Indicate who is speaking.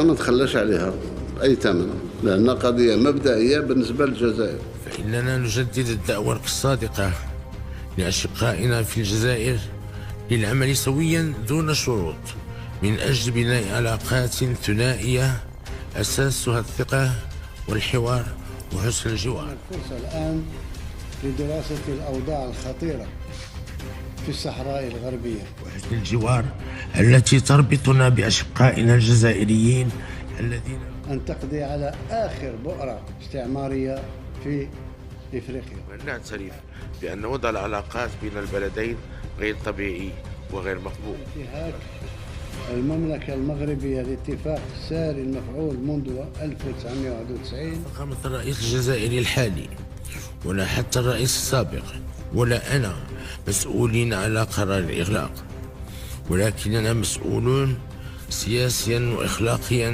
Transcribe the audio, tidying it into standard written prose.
Speaker 1: ما نتخلاش عليها أي ثمن، لأنها قضية مبدئية بالنسبة للجزائر.
Speaker 2: فإننا نجدد الدعوة الصادقة لأشقائنا في الجزائر للعمل سويا دون شروط من أجل بناء علاقات ثنائية أساسها الثقة والحوار وحسن الجوار.
Speaker 3: الفرصة الآن لدراسة الأوضاع الخطيرة في الصحراء الغربية
Speaker 2: وحسن الجوار التي تربطنا بأشقائنا الجزائريين الذين
Speaker 3: أن تقضي على آخر بؤرة استعمارية في إفريقيا.
Speaker 2: نعترف بأن وضع العلاقات بين البلدين غير طبيعي وغير مقبول.
Speaker 3: انتهاك المملكة المغربية لاتفاق ساري المفعول منذ 1991.
Speaker 2: فخامة الرئيس الجزائري الحالي ولا حتى الرئيس السابق ولا أنا مسؤولين على قرار الإغلاق، ولكننا مسؤولون سياسيا وإخلاقيا